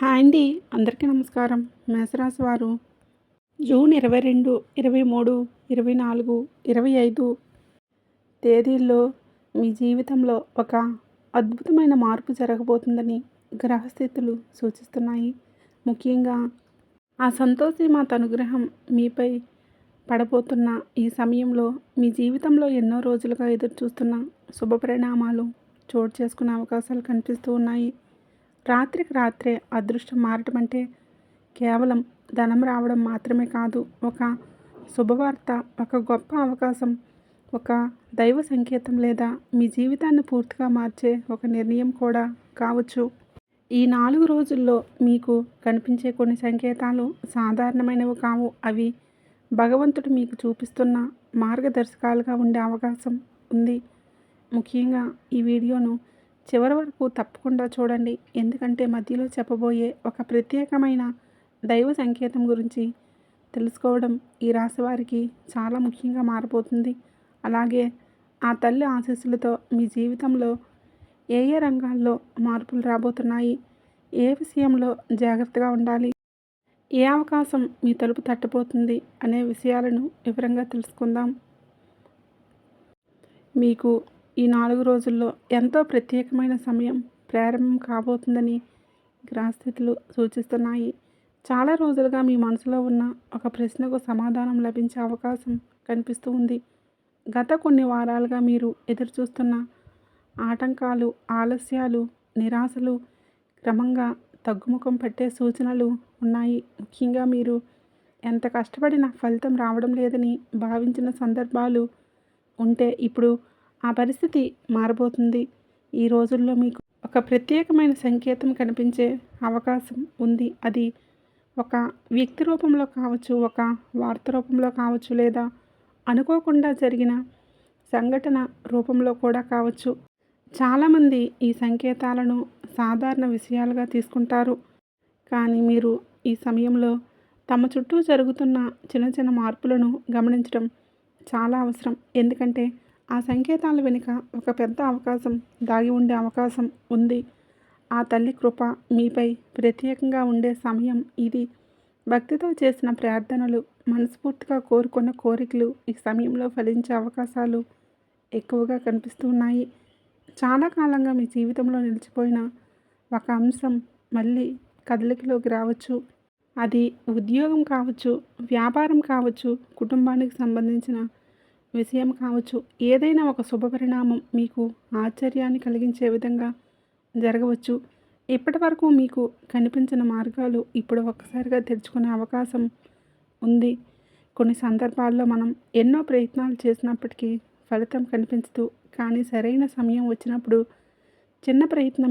Hi అండి. అందరికీ నమస్కారం. మేషరాశి వారు జూన్ 22, 23, 24, 25 తేదీల్లో మీ జీవితంలో ఒక అద్భుతమైన మార్పు జరగబోతుందని గ్రహస్థితులు సూచిస్తున్నాయి. ముఖ్యంగా ఆ సంతోషిమాత అనుగ్రహం మీపై పడబోతున్న ఈ సమయంలో మీ జీవితంలో ఎన్నో రోజులుగా ఎదురుచూస్తున్న శుభ పరిణామాలు చోటు చేసుకునే అవకాశాలు కనిపిస్తూ ఉన్నాయి. రాత్రికి రాత్రే అదృష్టం మారటం అంటే కేవలం ధనం రావడం మాత్రమే కాదు, ఒక శుభవార్త, ఒక గొప్ప అవకాశం, ఒక దైవ సంకేతం లేదా మీ జీవితాన్ని పూర్తిగా మార్చే ఒక నిర్ణయం కూడా కావచ్చు. ఈ 4 రోజుల్లో మీకు కనిపించే కొన్ని సంకేతాలు సాధారణమైనవి కావు. అవి భగవంతుడు మీకు చూపిస్తున్న మార్గదర్శకాలుగా ఉండే అవకాశం ఉంది. ముఖ్యంగా ఈ వీడియోను చివరి వరకు తప్పకుండా చూడండి. ఎందుకంటే మధ్యలో చెప్పబోయే ఒక ప్రత్యేకమైన దైవ సంకేతం గురించి తెలుసుకోవడం ఈ రాశి వారికి చాలా ముఖ్యంగా మారబోతుంది. అలాగే ఆ తల్లి ఆశీస్సులతో మీ జీవితంలో ఏ ఏ రంగాల్లో మార్పులు రాబోతున్నాయి, ఏ విషయంలో జాగ్రత్తగా ఉండాలి, ఏ అవకాశం మీ తలుపు తట్టబోతుంది అనే విషయాలను వివరంగా తెలుసుకుందాం. మీకు ఈ 4 రోజుల్లో ఎంతో ప్రత్యేకమైన సమయం ప్రారంభం కాబోతుందని గ్రహస్థితులు సూచిస్తున్నాయి. చాలా రోజులుగా మీ మనసులో ఉన్న ఒక ప్రశ్నకు సమాధానం లభించే అవకాశం కనిపిస్తూ ఉంది. గత కొన్ని వారాలుగా మీరు ఎదురుచూస్తున్న ఆటంకాలు, ఆలస్యాలు, నిరాశలు క్రమంగా తగ్గుముఖం పట్టే సూచనలు ఉన్నాయి. ముఖ్యంగా మీరు ఎంత కష్టపడినా ఫలితం రావడం లేదని భావించిన సందర్భాలు ఉంటే ఇప్పుడు ఆ పరిస్థితి మారబోతుంది. ఈ రోజుల్లో మీకు ఒక ప్రత్యేకమైన సంకేతం కనిపించే అవకాశం ఉంది. అది ఒక వ్యక్తి రూపంలో కావచ్చు, ఒక వార్త రూపంలో కావచ్చు, లేదా అనుకోకుండా జరిగిన సంఘటన రూపంలో కూడా కావచ్చు. చాలామంది ఈ సంకేతాలను సాధారణ విషయాలుగా తీసుకుంటారు. కానీ మీరు ఈ సమయంలో తమ చుట్టూ జరుగుతున్న చిన్న చిన్న మార్పులను గమనించడం చాలా అవసరం. ఎందుకంటే ఆ సంకేతాల వెనుక ఒక పెద్ద అవకాశం దాగి ఉండే అవకాశం ఉంది. ఆ తల్లి కృప మీపై ప్రత్యేకంగా ఉండే సమయం ఇది. భక్తితో చేసిన ప్రార్థనలు, మనస్ఫూర్తిగా కోరుకున్న కోరికలు ఈ సమయంలో ఫలించే అవకాశాలు ఎక్కువగా కనిపిస్తున్నాయి. చాలా కాలంగా మీ జీవితంలో నిలిచిపోయిన ఒక అంశం మళ్ళీ కదలికలోకి రావచ్చు. అది ఉద్యోగం కావచ్చు, వ్యాపారం కావచ్చు, కుటుంబానికి సంబంధించిన విషయం కావచ్చు. ఏదైనా ఒక శుభ పరిణామం మీకు ఆశ్చర్యాన్ని కలిగించే విధంగా జరగవచ్చు. ఇప్పటి వరకు మీకు కనిపించిన మార్గాలు ఇప్పుడు ఒక్కసారిగా తెరుచుకునే అవకాశం ఉంది. కొన్ని సందర్భాల్లో మనం ఎన్నో ప్రయత్నాలు చేసినప్పటికీ ఫలితం కనిపించదు. కానీ సరైన సమయం వచ్చినప్పుడు చిన్న ప్రయత్నం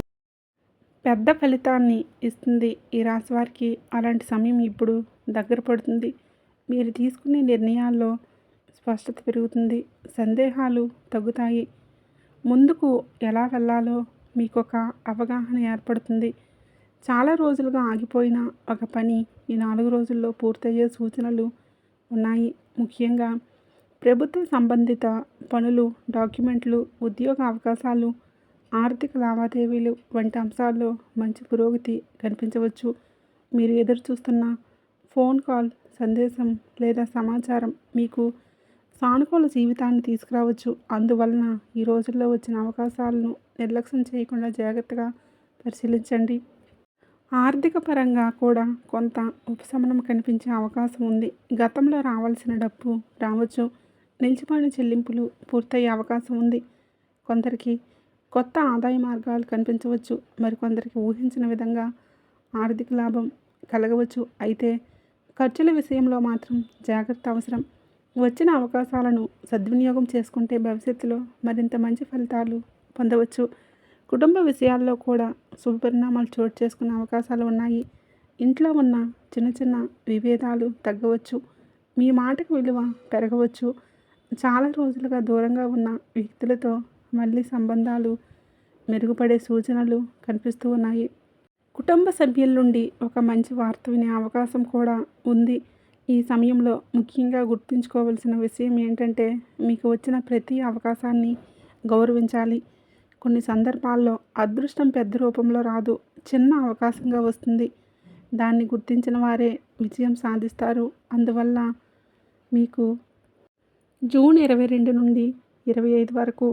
పెద్ద ఫలితాన్ని ఇస్తుంది. ఈ రాశి వారికి అలాంటి సమయం ఇప్పుడు దగ్గర పడుతుంది. మీరు తీసుకునే నిర్ణయాల్లో స్పష్టత పెరుగుతుంది. సందేహాలు తగ్గుతాయి. ముందుకు ఎలా వెళ్ళాలో మీకు ఒక అవగాహన ఏర్పడుతుంది. చాలా రోజులుగా ఆగిపోయిన ఒక పని ఈ 4 రోజుల్లో పూర్తయ్యే సూచనలు ఉన్నాయి. ముఖ్యంగా ప్రభుత్వ సంబంధిత పనులు, డాక్యుమెంట్లు, ఉద్యోగ అవకాశాలు, ఆర్థిక లావాదేవీలు వంటి అంశాల్లో మంచి పురోగతి కనిపించవచ్చు. మీరు ఎదురు చూస్తున్న ఫోన్ కాల్, సందేశం లేదా సమాచారం మీకు సానుకూల జీవితాన్ని తీసుకురావచ్చు. అందువలన ఈ రోజుల్లో వచ్చిన అవకాశాలను నిర్లక్ష్యం చేయకుండా జాగ్రత్తగా పరిశీలించండి. ఆర్థిక పరంగా కూడా కొంత ఉపశమనం కనిపించే అవకాశం ఉంది. గతంలో రావాల్సిన డబ్బు రావచ్చు. నిలిచిపోయిన చెల్లింపులు పూర్తయ్యే అవకాశం ఉంది. కొందరికి కొత్త ఆదాయ మార్గాలు కనిపించవచ్చు. మరికొందరికి ఊహించిన విధంగా ఆర్థిక లాభం కలగవచ్చు. అయితే ఖర్చుల విషయంలో మాత్రం జాగ్రత్త అవసరం. వచ్చిన అవకాశాలను సద్వినియోగం చేసుకుంటే భవిష్యత్తులో మరింత మంచి ఫలితాలు పొందవచ్చు. కుటుంబ విషయాల్లో కూడా శుభ పరిణామాలు చోటు చేసుకునే అవకాశాలు ఉన్నాయి. ఇంట్లో ఉన్న చిన్న చిన్న విభేదాలు తగ్గవచ్చు. మీ మాటకు విలువ పెరగవచ్చు. చాలా రోజులుగా దూరంగా ఉన్న వ్యక్తులతో మళ్ళీ సంబంధాలు మెరుగుపడే సూచనలు కనిపిస్తూ ఉన్నాయి. కుటుంబ సభ్యుల నుండి ఒక మంచి వార్త వినే అవకాశం కూడా ఉంది. ఈ సమయంలో ముఖ్యంగా గుర్తుంచుకోవాల్సిన విషయం ఏంటంటే మీకు వచ్చిన ప్రతి అవకాశాన్ని గౌరవించాలి. కొన్ని సందర్భాల్లో అదృష్టం పెద్ద రూపంలో రాదు, చిన్న అవకాశంగా వస్తుంది. దాన్ని గుర్తించిన వారే విజయం సాధిస్తారు. అందువల్ల మీకు జూన్ 22 నుండి 25 వరకు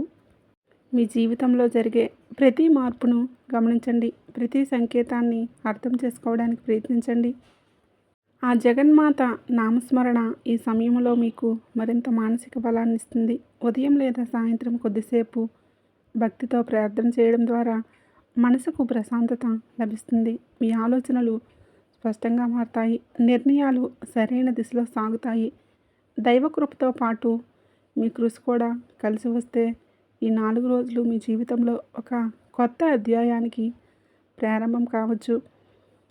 మీ జీవితంలో జరిగే ప్రతి మార్పును గమనించండి. ప్రతి సంకేతాన్ని అర్థం చేసుకోవడానికి ప్రయత్నించండి. ఆ జగన్మాత నామస్మరణ ఈ సమయంలో మీకు మరింత మానసిక బలాన్ని ఇస్తుంది. ఉదయం లేదా సాయంత్రం కొద్దిసేపు భక్తితో ప్రార్థన చేయడం ద్వారా మనసుకు ప్రశాంతత లభిస్తుంది. మీ ఆలోచనలు స్పష్టంగా మారతాయి. నిర్ణయాలు సరైన దిశలో సాగుతాయి. దైవకృపతో పాటు మీ కృషి కూడా కలిసి వస్తే ఈ 4 రోజులు మీ జీవితంలో ఒక కొత్త అధ్యాయానికి ప్రారంభం కావచ్చు.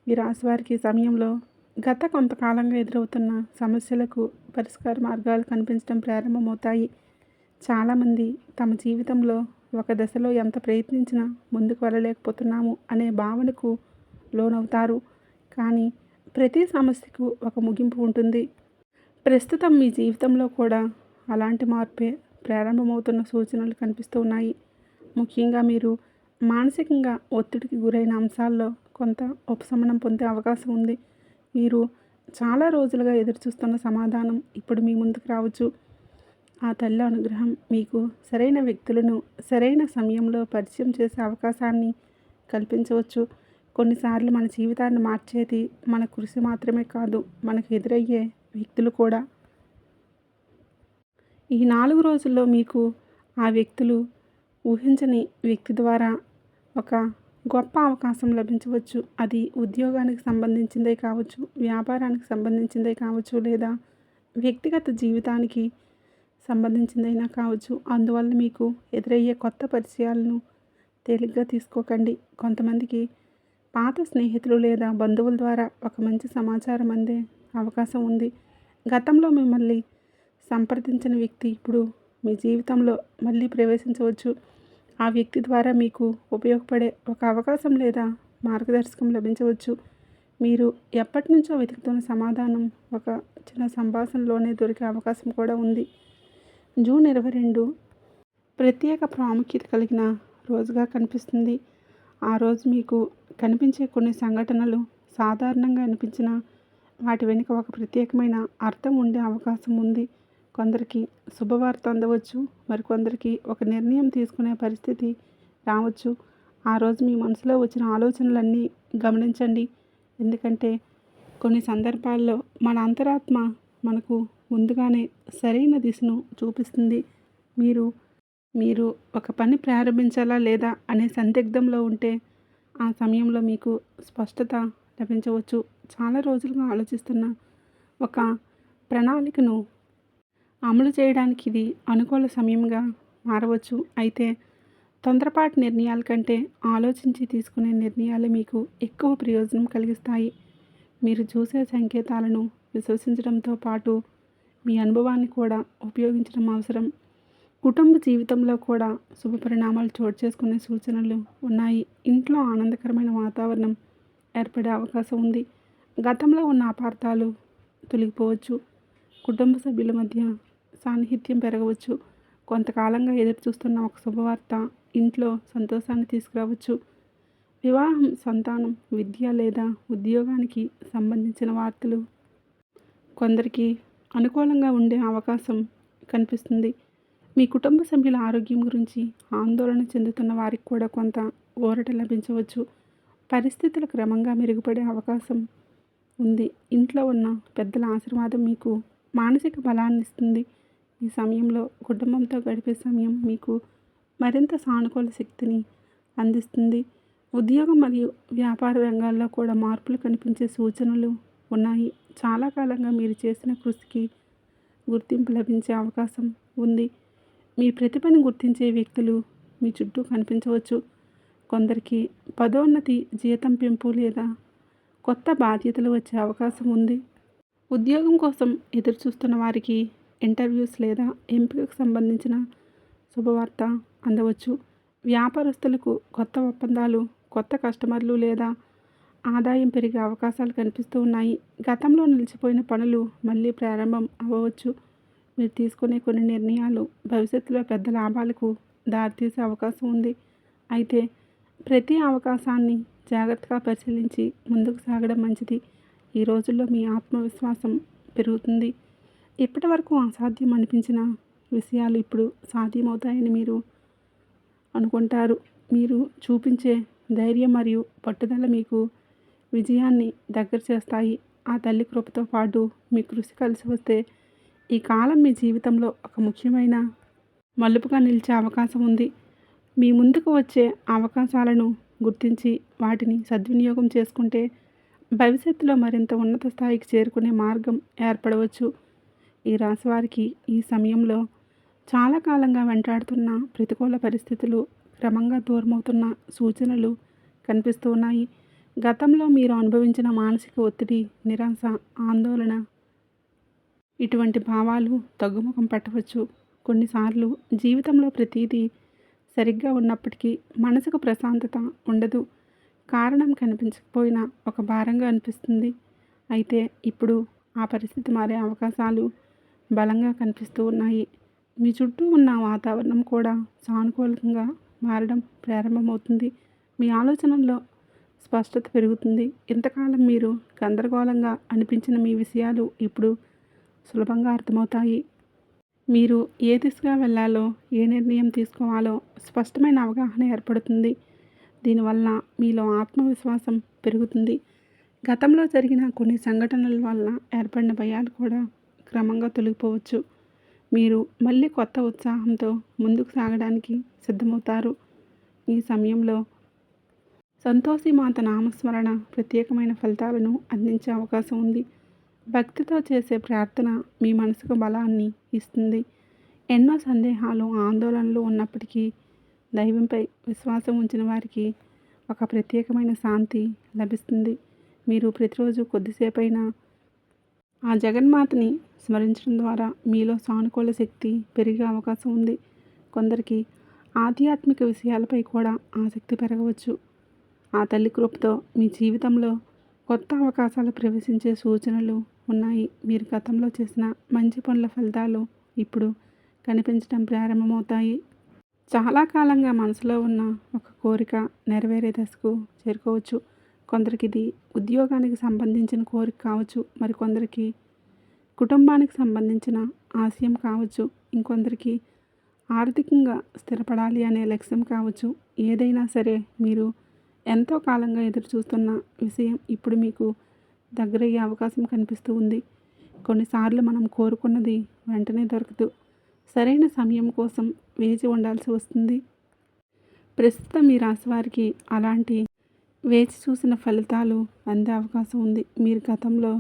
ఈ రాశి వారికి ఈ సమయంలో గత కొంతకాలంగా ఎదురవుతున్న సమస్యలకు పరిష్కార మార్గాలు కనిపించడం ప్రారంభమవుతాయి. చాలామంది తమ జీవితంలో ఒక దశలో ఎంత ప్రయత్నించినా ముందుకు వెళ్ళలేకపోతున్నాము అనే భావనకు లోనవుతారు. కానీ ప్రతి సమస్యకు ఒక ముగింపు ఉంటుంది. ప్రస్తుతం మీ జీవితంలో కూడా అలాంటి మార్పే ప్రారంభమవుతున్న సూచనలు కనిపిస్తూ ఉన్నాయి. ముఖ్యంగా మీరు మానసికంగా ఒత్తిడికి గురైన అంశాల్లో కొంత ఉపశమనం పొందే అవకాశం ఉంది. మీరు చాలా రోజులుగా ఎదురుచూస్తున్న సమాధానం ఇప్పుడు మీ ముందుకు రావచ్చు. ఆ తల్లి అనుగ్రహం మీకు సరైన వ్యక్తులను సరైన సమయంలో పరిచయం చేసే అవకాశాన్ని కల్పించవచ్చు. కొన్నిసార్లు మన జీవితాన్ని మార్చేది మన కృషి మాత్రమే కాదు, మనకు ఎదురయ్యే వ్యక్తులు కూడా. ఈ 4 రోజుల్లో మీకు ఆ వ్యక్తులు ఊహించని వ్యక్తి ద్వారా ఒక గొప్ప అవకాశం లభించవచ్చు. అది ఉద్యోగానికి సంబంధించిందే కావచ్చు, వ్యాపారానికి సంబంధించిందే కావచ్చు, లేదా వ్యక్తిగత జీవితానికి సంబంధించిందైనా కావచ్చు. అందువల్ల మీకు ఎదురయ్యే కొత్త పరిచయాలను తేలిగ్గా తీసుకోకండి. కొంతమందికి పాత స్నేహితులు లేదా బంధువుల ద్వారా ఒక మంచి సమాచారం అందే అవకాశం ఉంది. గతంలో మిమ్మల్ని సంప్రదించిన వ్యక్తి ఇప్పుడు మీ జీవితంలో మళ్ళీ ప్రవేశించవచ్చు. ఆ వ్యక్తి ద్వారా మీకు ఉపయోగపడే ఒక అవకాశం లేదా మార్గదర్శకం లభించవచ్చు. మీరు ఎప్పటి నుంచో వెతుకుతున్న సమాధానం ఒక చిన్న సంభాషణలోనే దొరికే అవకాశం కూడా ఉంది. జూన్ 22 ప్రత్యేక ప్రాముఖ్యత కలిగిన రోజుగా కనిపిస్తుంది. ఆ రోజు మీకు కనిపించే కొన్ని సంఘటనలు సాధారణంగా అనిపించినా వాటి వెనుక ఒక ప్రత్యేకమైన అర్థం ఉండే అవకాశం ఉంది. కొందరికి శుభవార్త అందవచ్చు, మరికొందరికి ఒక నిర్ణయం తీసుకునే పరిస్థితి రావచ్చు. ఆ రోజు మీ మనసులో వచ్చిన ఆలోచనలన్నీ గమనించండి. ఎందుకంటే కొన్ని సందర్భాల్లో మన అంతరాత్మ మనకు ముందుగానే సరైన దిశను చూపిస్తుంది. మీరు ఒక పని ప్రారంభించాలా లేదా అనే సందిగ్ధంలో ఉంటే ఆ సమయంలో మీకు స్పష్టత లభించవచ్చు. చాలా రోజులుగా ఆలోచిస్తున్న ఒక ప్రణాళికను అమలు చేయడానికి ఇది అనుకూల సమయంగా మారవచ్చు. అయితే తొందరపాటు నిర్ణయాల కంటే ఆలోచించి తీసుకునే నిర్ణయాలు మీకు ఎక్కువ ప్రయోజనం కలిగిస్తాయి. మీరు చూసే సంకేతాలను విశ్వసించడంతో పాటు మీ అనుభవాన్ని కూడా ఉపయోగించడం అవసరం. కుటుంబ జీవితంలో కూడా శుభ పరిణామాలు చోటు చేసుకునే సూచనలు ఉన్నాయి. ఇంట్లో ఆనందకరమైన వాతావరణం ఏర్పడే అవకాశం ఉంది. గతంలో ఉన్న అపార్థాలు తొలగిపోవచ్చు. కుటుంబ సభ్యుల మధ్య సాన్నిహిత్యం పెరగవచ్చు. కొంతకాలంగా ఎదురుచూస్తున్న ఒక శుభవార్త ఇంట్లో సంతోషాన్ని తీసుకురావచ్చు. వివాహం, సంతానం, విద్య లేదా ఉద్యోగానికి సంబంధించిన వార్తలు కొందరికి అనుకూలంగా ఉండే అవకాశం కనిపిస్తుంది. మీ కుటుంబ సభ్యుల ఆరోగ్యం గురించి ఆందోళన చెందుతున్న వారికి కూడా కొంత ఊరట లభించవచ్చు. పరిస్థితులు క్రమంగా మెరుగుపడే అవకాశం ఉంది. ఇంట్లో ఉన్న పెద్దల ఆశీర్వాదం మీకు మానసిక బలాన్ని ఇస్తుంది. ఈ సమయంలో కుటుంబంతో గడిపే సమయం మీకు మరింత సానుకూల శక్తిని అందిస్తుంది. ఉద్యోగం మరియు వ్యాపార రంగాల్లో కూడా మార్పులు కనిపించే సూచనలు ఉన్నాయి. చాలా కాలంగా మీరు చేసిన కృషికి గుర్తింపు లభించే అవకాశం ఉంది. మీ ప్రతిభను గుర్తించే వ్యక్తులు మీ చుట్టూ కనిపించవచ్చు. కొందరికి పదోన్నతి, జీతం పెంపు లేదా కొత్త బాధ్యతలు వచ్చే అవకాశం ఉంది. ఉద్యోగం కోసం ఎదురుచూస్తున్న వారికి ఇంటర్వ్యూస్ లేదా ఎంపికకు సంబంధించిన శుభవార్త అందవచ్చు. వ్యాపారస్తులకు కొత్త ఒప్పందాలు, కొత్త కస్టమర్లు లేదా ఆదాయం పెరిగే అవకాశాలు కనిపిస్తూ ఉన్నాయి. గతంలో నిలిచిపోయిన పనులు మళ్ళీ ప్రారంభం అవ్వవచ్చు. మీరు తీసుకునే కొన్ని నిర్ణయాలు భవిష్యత్తులో పెద్ద లాభాలకు దారితీసే అవకాశం ఉంది. అయితే ప్రతి అవకాశాన్ని జాగ్రత్తగా పరిశీలించి ముందుకు సాగడం మంచిది. ఈ రోజుల్లో మీ ఆత్మవిశ్వాసం పెరుగుతుంది. ఇప్పటి వరకు అసాధ్యం అనిపించిన విషయాలు ఇప్పుడు సాధ్యమవుతాయని మీరు అనుకుంటారు. మీరు చూపించే ధైర్యం మరియు పట్టుదల మీకు విజయాన్ని దగ్గర చేస్తాయి. ఆ తల్లి కృపతో పాటు మీ కృషి కలిసి వస్తే ఈ కాలం మీ జీవితంలో ఒక ముఖ్యమైన మలుపుగా నిలిచే అవకాశం ఉంది. మీ ముందుకు వచ్చే అవకాశాలను గుర్తించి వాటిని సద్వినియోగం చేసుకుంటే భవిష్యత్తులో మరింత ఉన్నత స్థాయికి చేరుకునే మార్గం ఏర్పడవచ్చు. ఈ రాశి వారికి ఈ సమయంలో చాలా కాలంగా వెంటాడుతున్న ప్రతికూల పరిస్థితులు క్రమంగా దూరమవుతున్న సూచనలు కనిపిస్తూ ఉన్నాయి. గతంలో మీరు అనుభవించిన మానసిక ఒత్తిడి, నిరాశ, ఆందోళన ఇటువంటి భావాలు తగ్గుముఖం పట్టవచ్చు. కొన్నిసార్లు జీవితంలో ప్రతిదీ సరిగ్గా ఉన్నప్పటికీ మనసుకు ప్రశాంతత ఉండదు. కారణం కనిపించకపోయినా ఒక భారంగా అనిపిస్తుంది. అయితే ఇప్పుడు ఆ పరిస్థితి మారే అవకాశాలు బలంగా కనిపిస్తూ ఉన్నాయి. మీ చుట్టూ ఉన్న వాతావరణం కూడా సానుకూలంగా మారడం ప్రారంభమవుతుంది. మీ ఆలోచనల్లో స్పష్టత పెరుగుతుంది. ఇంతకాలం మీరు గందరగోళంగా అనిపించిన మీ విషయాలు ఇప్పుడు సులభంగా అర్థమవుతాయి. మీరు ఏ దిశగా వెళ్ళాలో, ఏ నిర్ణయం తీసుకోవాలో స్పష్టమైన అవగాహన ఏర్పడుతుంది. దీనివల్ల మీలో ఆత్మవిశ్వాసం పెరుగుతుంది. గతంలో జరిగిన కొన్ని సంఘటనల వల్ల ఏర్పడిన భయాలు కూడా క్రమంగా తొలగిపోవచ్చు. మీరు మళ్ళీ కొత్త ఉత్సాహంతో ముందుకు సాగడానికి సిద్ధమవుతారు. ఈ సమయంలో సంతోషిమాత నామస్మరణ ప్రత్యేకమైన ఫలితాలను అందించే అవకాశం ఉంది. భక్తితో చేసే ప్రార్థన మీ మనసుకు బలాన్ని ఇస్తుంది. ఎన్నో సందేహాలు, ఆందోళనలు ఉన్నప్పటికీ దైవంపై విశ్వాసం ఉంచిన వారికి ఒక ప్రత్యేకమైన శాంతి లభిస్తుంది. మీరు ప్రతిరోజు కొద్దిసేపైనా ఆ జగన్మాతని స్మరించడం ద్వారా మీలో సానుకూల శక్తి పెరిగే అవకాశం ఉంది. కొందరికి ఆధ్యాత్మిక విషయాలపై కూడా ఆసక్తి పెరగవచ్చు. ఆ తల్లి కృపతో మీ జీవితంలో కొత్త అవకాశాలు ప్రవేశించే సూచనలు ఉన్నాయి. మీరు గతంలో చేసిన మంచి పనుల ఫలితాలు ఇప్పుడు కనిపించడం ప్రారంభమవుతాయి. చాలా కాలంగా మనసులో ఉన్న ఒక కోరిక నెరవేరే దశకు చేరుకోవచ్చు. కొందరికి ఇది ఉద్యోగానికి సంబంధించిన కోరిక కావచ్చు. మరికొందరికి కుటుంబానికి సంబంధించిన ఆశయం కావచ్చు. ఇంకొందరికి ఆర్థికంగా స్థిరపడాలి అనే లక్ష్యం కావచ్చు. ఏదైనా సరే మీరు ఎంతో కాలంగా ఎదురు చూస్తున్న విషయం ఇప్పుడు మీకు దగ్గరయ్యే అవకాశం కనిపిస్తూ ఉంది. కొన్నిసార్లు మనం కోరుకున్నది వెంటనే దొరకదు. సరైన సమయం కోసం వేచి ఉండాల్సి వస్తుంది. ప్రస్తుతం మీ రాశి వారికి అలాంటి వేచి చూసిన ఫలితాలు అందే అవకాశం ఉంది. మీరు గతంలో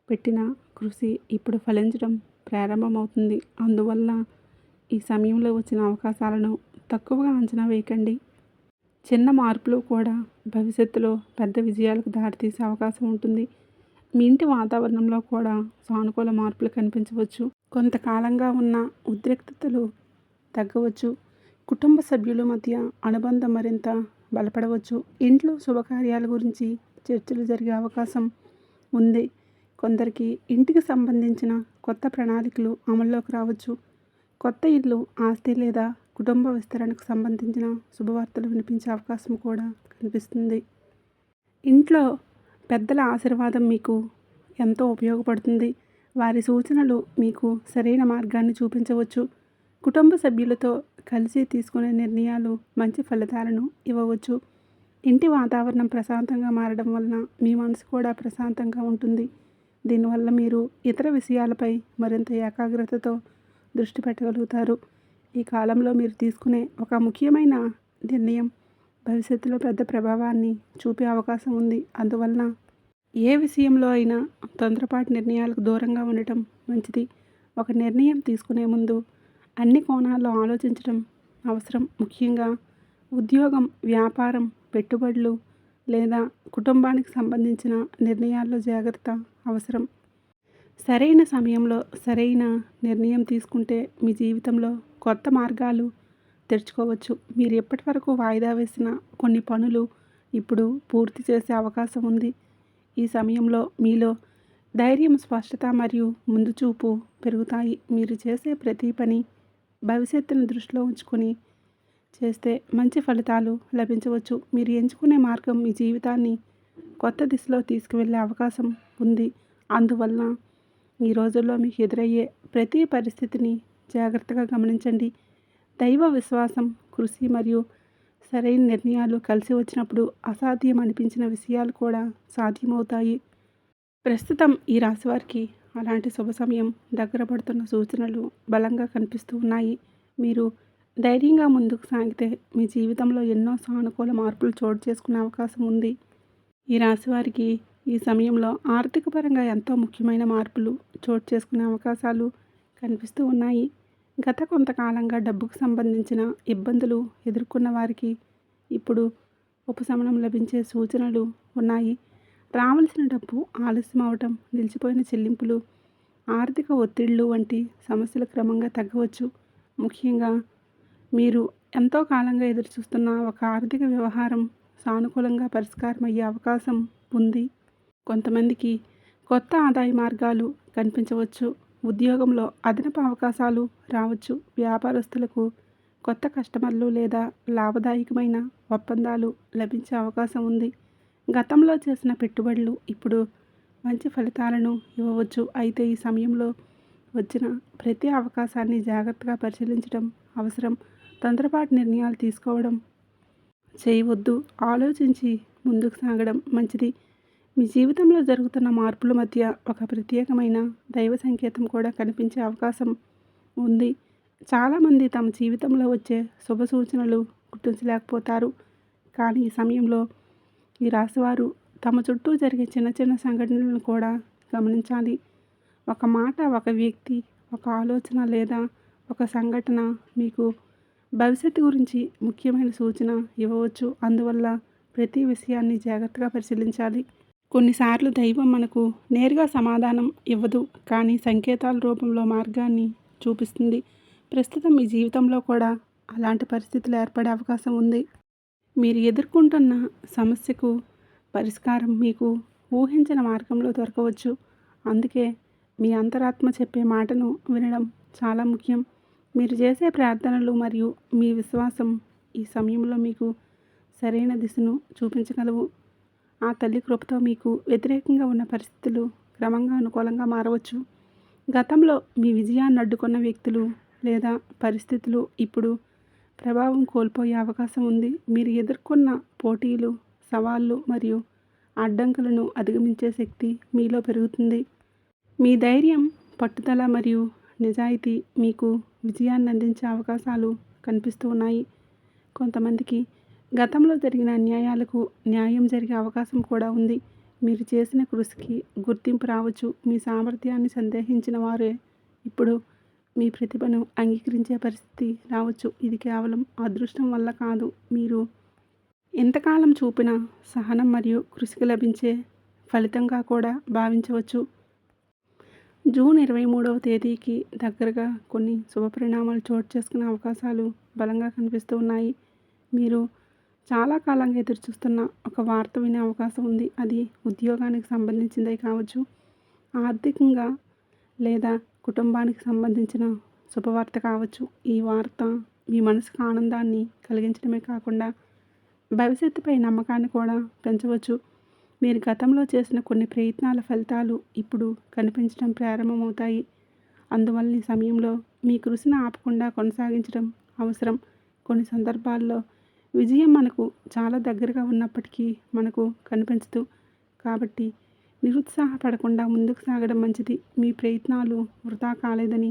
పెట్టిన కృషి ఇప్పుడు ఫలించడం ప్రారంభమవుతుంది. అందువల్ల ఈ సమయంలో వచ్చిన అవకాశాలను తక్కువగా అంచనా వేయకండి. చిన్న మార్పులు కూడా భవిష్యత్తులో పెద్ద విజయాలకు దారితీసే అవకాశం ఉంటుంది. మీ ఇంటి వాతావరణంలో కూడా సానుకూల మార్పులు కనిపించవచ్చు. కొంతకాలంగా ఉన్న ఉద్రిక్తతలు తగ్గవచ్చు. కుటుంబ సభ్యుల మధ్య అనుబంధం మరింత బలపడవచ్చు. ఇంట్లో శుభకార్యాల గురించి చర్చలు జరిగే అవకాశం ఉంది. కొందరికి ఇంటికి సంబంధించిన కొత్త ప్రణాళికలు అమల్లోకి రావచ్చు. కొత్త ఇల్లు, ఆస్తి లేదా కుటుంబ విస్తరణకు సంబంధించిన శుభవార్తలు వినిపించే అవకాశం కూడా కనిపిస్తుంది. ఇంట్లో పెద్దల ఆశీర్వాదం మీకు ఎంతో ఉపయోగపడుతుంది. వారి సూచనలు మీకు సరైన మార్గాన్ని చూపించవచ్చు. కుటుంబ సభ్యులతో కలిసి తీసుకునే నిర్ణయాలు మంచి ఫలితాలను ఇవ్వవచ్చు. ఇంటి వాతావరణం ప్రశాంతంగా మారడం వలన మీ మనసు కూడా ప్రశాంతంగా ఉంటుంది. దీనివల్ల మీరు ఇతర విషయాలపై మరింత ఏకాగ్రతతో దృష్టి పెట్టగలుగుతారు. ఈ కాలంలో మీరు తీసుకునే ఒక ముఖ్యమైన నిర్ణయం భవిష్యత్తులో పెద్ద ప్రభావాన్ని చూపే అవకాశం ఉంది. అందువలన ఏ విషయంలో అయినా తొందరపాటు నిర్ణయాలకు దూరంగా ఉండటం మంచిది. ఒక నిర్ణయం తీసుకునే ముందు అన్ని కోణాల్లో ఆలోచించడం అవసరం. ముఖ్యంగా ఉద్యోగం, వ్యాపారం, పెట్టుబడులు లేదా కుటుంబానికి సంబంధించిన నిర్ణయాల్లో జాగ్రత్త అవసరం. సరైన సమయంలో సరైన నిర్ణయం తీసుకుంటే మీ జీవితంలో కొత్త మార్గాలు తెరుచుకోవచ్చు. మీరు ఎప్పటి వరకు వాయిదా వేసిన కొన్ని పనులు ఇప్పుడు పూర్తి చేసే అవకాశం ఉంది. ఈ సమయంలో మీలో ధైర్యం, స్పష్టత మరియు ముందు చూపు పెరుగుతాయి. మీరు చేసే ప్రతి పని భవిష్యత్తును దృష్టిలో ఉంచుకొని చేస్తే మంచి ఫలితాలు లభించవచ్చు. మీరు ఎంచుకునే మార్గం మీ జీవితాన్ని కొత్త దిశలో తీసుకువెళ్ళే అవకాశం ఉంది. అందువలన ఈ రోజుల్లో మీకు ఎదురయ్యే ప్రతి పరిస్థితిని జాగ్రత్తగా గమనించండి. దైవ విశ్వాసం, కృషి మరియు సరైన నిర్ణయాలు కలిసి వచ్చినప్పుడు అసాధ్యం అనిపించిన విషయాలు కూడా సాధ్యమవుతాయి. ప్రస్తుతం ఈ రాశి వారికి అలాంటి శుభ సమయం దగ్గర పడుతున్న సూచనలు బలంగా కనిపిస్తూ ఉన్నాయి. మీరు ధైర్యంగా ముందుకు సాగితే మీ జీవితంలో ఎన్నో సానుకూల మార్పులు చోటు చేసుకునే అవకాశం ఉంది. ఈ రాశి వారికి ఈ సమయంలో ఆర్థిక పరంగా ఎంతో ముఖ్యమైన మార్పులు చోటు చేసుకునే అవకాశాలు కనిపిస్తూ ఉన్నాయి. గత కొంతకాలంగా డబ్బుకు సంబంధించిన ఇబ్బందులు ఎదుర్కొన్న వారికి ఇప్పుడు ఉపశమనం లభించే సూచనలు ఉన్నాయి. రావాల్సిన డబ్బు ఆలస్యం అవటం, నిలిచిపోయిన చెల్లింపులు, ఆర్థిక ఒత్తిళ్లు వంటి సమస్యలు క్రమంగా తగ్గవచ్చు. ముఖ్యంగా మీరు ఎంతో కాలంగా ఎదురుచూస్తున్న ఒక ఆర్థిక వ్యవహారం సానుకూలంగా పరిష్కారం అయ్యే అవకాశం ఉంది. కొంతమందికి కొత్త ఆదాయ మార్గాలు కనిపించవచ్చు. ఉద్యోగంలో అదనపు అవకాశాలు రావచ్చు. వ్యాపారస్తులకు కొత్త కస్టమర్లు లేదా లాభదాయకమైన ఒప్పందాలు లభించే అవకాశం ఉంది. గతంలో చేసిన పెట్టుబడులు ఇప్పుడు మంచి ఫలితాలను ఇవ్వవచ్చు. అయితే ఈ సమయంలో వచ్చిన ప్రతి అవకాశాన్ని జాగ్రత్తగా పరిశీలించడం అవసరం. తొందరపాటు నిర్ణయాలు తీసుకోవడం చేయవద్దు. ఆలోచించి ముందుకు సాగడం మంచిది. మీ జీవితంలో జరుగుతున్న మార్పుల మధ్య ఒక ప్రత్యేకమైన దైవ సంకేతం కూడా కనిపించే అవకాశం ఉంది. చాలామంది తమ జీవితంలో వచ్చే శుభ సూచనలు గుర్తించలేకపోతారు. కానీ ఈ సమయంలో ఈ రాశివారు తమ చుట్టూ జరిగే చిన్న చిన్న సంఘటనలను కూడా గమనించాలి. ఒక మాట, ఒక వ్యక్తి, ఒక ఆలోచన లేదా ఒక సంఘటన మీకు భవిష్యత్తు గురించి ముఖ్యమైన సూచన ఇవ్వవచ్చు. అందువల్ల ప్రతి విషయాన్ని జాగ్రత్తగా పరిశీలించాలి. కొన్నిసార్లు దైవం మనకు నేరుగా సమాధానం ఇవ్వదు, కానీ సంకేతాల రూపంలో మార్గాన్ని చూపిస్తుంది. ప్రస్తుతం మీ జీవితంలో కూడా అలాంటి పరిస్థితులు ఏర్పడే అవకాశం ఉంది. మీరు ఎదుర్కొంటున్న సమస్యకు పరిష్కారం మీకు ఊహించిన మార్గంలో దొరకవచ్చు. అందుకే మీ అంతరాత్మ చెప్పే మాటను వినడం చాలా ముఖ్యం. మీరు చేసే ప్రార్థనలు మరియు మీ విశ్వాసం ఈ సమయంలో మీకు సరైన దిశను చూపించగలవు. ఆ తల్లి కృపతో మీకు వ్యతిరేకంగా ఉన్న పరిస్థితులు క్రమంగా అనుకూలంగా మారవచ్చు. గతంలో మీ విజయాన్ని అడ్డుకున్న వ్యక్తులు లేదా పరిస్థితులు ఇప్పుడు ప్రభావం కోల్పోయే అవకాశం ఉంది. మీరు ఎదుర్కొన్న పోటీలు, సవాళ్ళు మరియు అడ్డంకులను అధిగమించే శక్తి మీలో పెరుగుతుంది. మీ ధైర్యం, పట్టుదల మరియు నిజాయితీ మీకు విజయాన్ని అందించే అవకాశాలు కనిపిస్తూ ఉన్నాయి. కొంతమందికి గతంలో జరిగిన అన్యాయాలకు న్యాయం జరిగే అవకాశం కూడా ఉంది. మీరు చేసిన కృషికి గుర్తింపు రావచ్చు. మీ సామర్థ్యాన్ని సందేహించిన వారే ఇప్పుడు మీ ప్రతిభను అంగీకరించే పరిస్థితి రావచ్చు. ఇది కేవలం అదృష్టం వల్ల కాదు, మీరు ఎంతకాలం చూపిన సహనం మరియు కృషికి లభించే ఫలితంగా కూడా భావించవచ్చు. జూన్ 23వ తేదీకి దగ్గరగా కొన్ని శుభపరిణామాలు చోటు చేసుకునే అవకాశాలు బలంగా కనిపిస్తూ ఉన్నాయి. మీరు చాలా కాలంగా ఎదురుచూస్తున్న ఒక వార్త వినే అవకాశం ఉంది. అది ఉద్యోగానికి సంబంధించిందే కావచ్చు, ఆర్థికంగా లేదా కుటుంబానికి సంబంధించిన శుభవార్త కావచ్చు. ఈ వార్త మీ మనసుకు ఆనందాన్ని కలిగించడమే కాకుండా భవిష్యత్తుపై నమ్మకాన్ని కూడా పెంచవచ్చు. మీరు గతంలో చేసిన కొన్ని ప్రయత్నాల ఫలితాలు ఇప్పుడు కనిపించడం ప్రారంభమవుతాయి. అందువల్ల ఈ సమయంలో మీ కృషిని ఆపకుండా కొనసాగించడం అవసరం. కొన్ని సందర్భాల్లో విజయం మనకు చాలా దగ్గరగా ఉన్నప్పటికీ మనకు కనిపించదు. కాబట్టి నిరుత్సాహపడకుండా ముందుకు సాగడం మంచిది. మీ ప్రయత్నాలు వృధా కాలేదని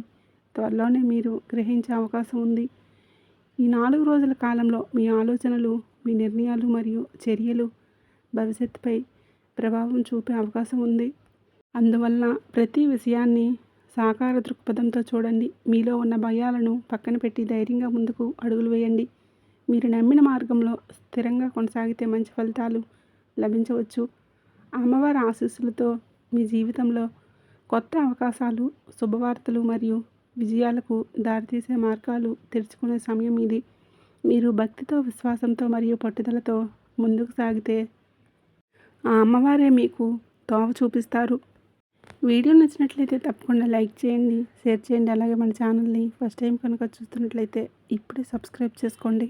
త్వరలోనే మీరు గ్రహించే అవకాశం ఉంది. ఈ 4 రోజుల కాలంలో మీ ఆలోచనలు, మీ నిర్ణయాలు మరియు చర్యలు భవిష్యత్తుపై ప్రభావం చూపే అవకాశం ఉంది. అందువల్ల ప్రతి విషయాన్ని సాకార దృక్పథంతో చూడండి. మీలో ఉన్న భయాలను పక్కన పెట్టి ధైర్యంగా ముందుకు అడుగులు వేయండి. మీరు నమ్మిన మార్గంలో స్థిరంగా కొనసాగితే మంచి ఫలితాలు లభించవచ్చు. అమ్మవారి ఆశీస్సులతో మీ జీవితంలో కొత్త అవకాశాలు, శుభవార్తలు మరియు విజయాలకు దారితీసే మార్గాలు తెరుచుకునే సమయం ఇది. మీరు భక్తితో, విశ్వాసంతో మరియు పట్టుదలతో ముందుకు సాగితే ఆ అమ్మవారే మీకు తోవ చూపిస్తారు. వీడియో నచ్చినట్లయితే తప్పకుండా లైక్ చేయండి, షేర్ చేయండి. అలాగే మన ఛానల్ని ఫస్ట్ టైం కనుక చూస్తున్నట్లయితే ఇప్పుడే సబ్స్క్రైబ్ చేసుకోండి.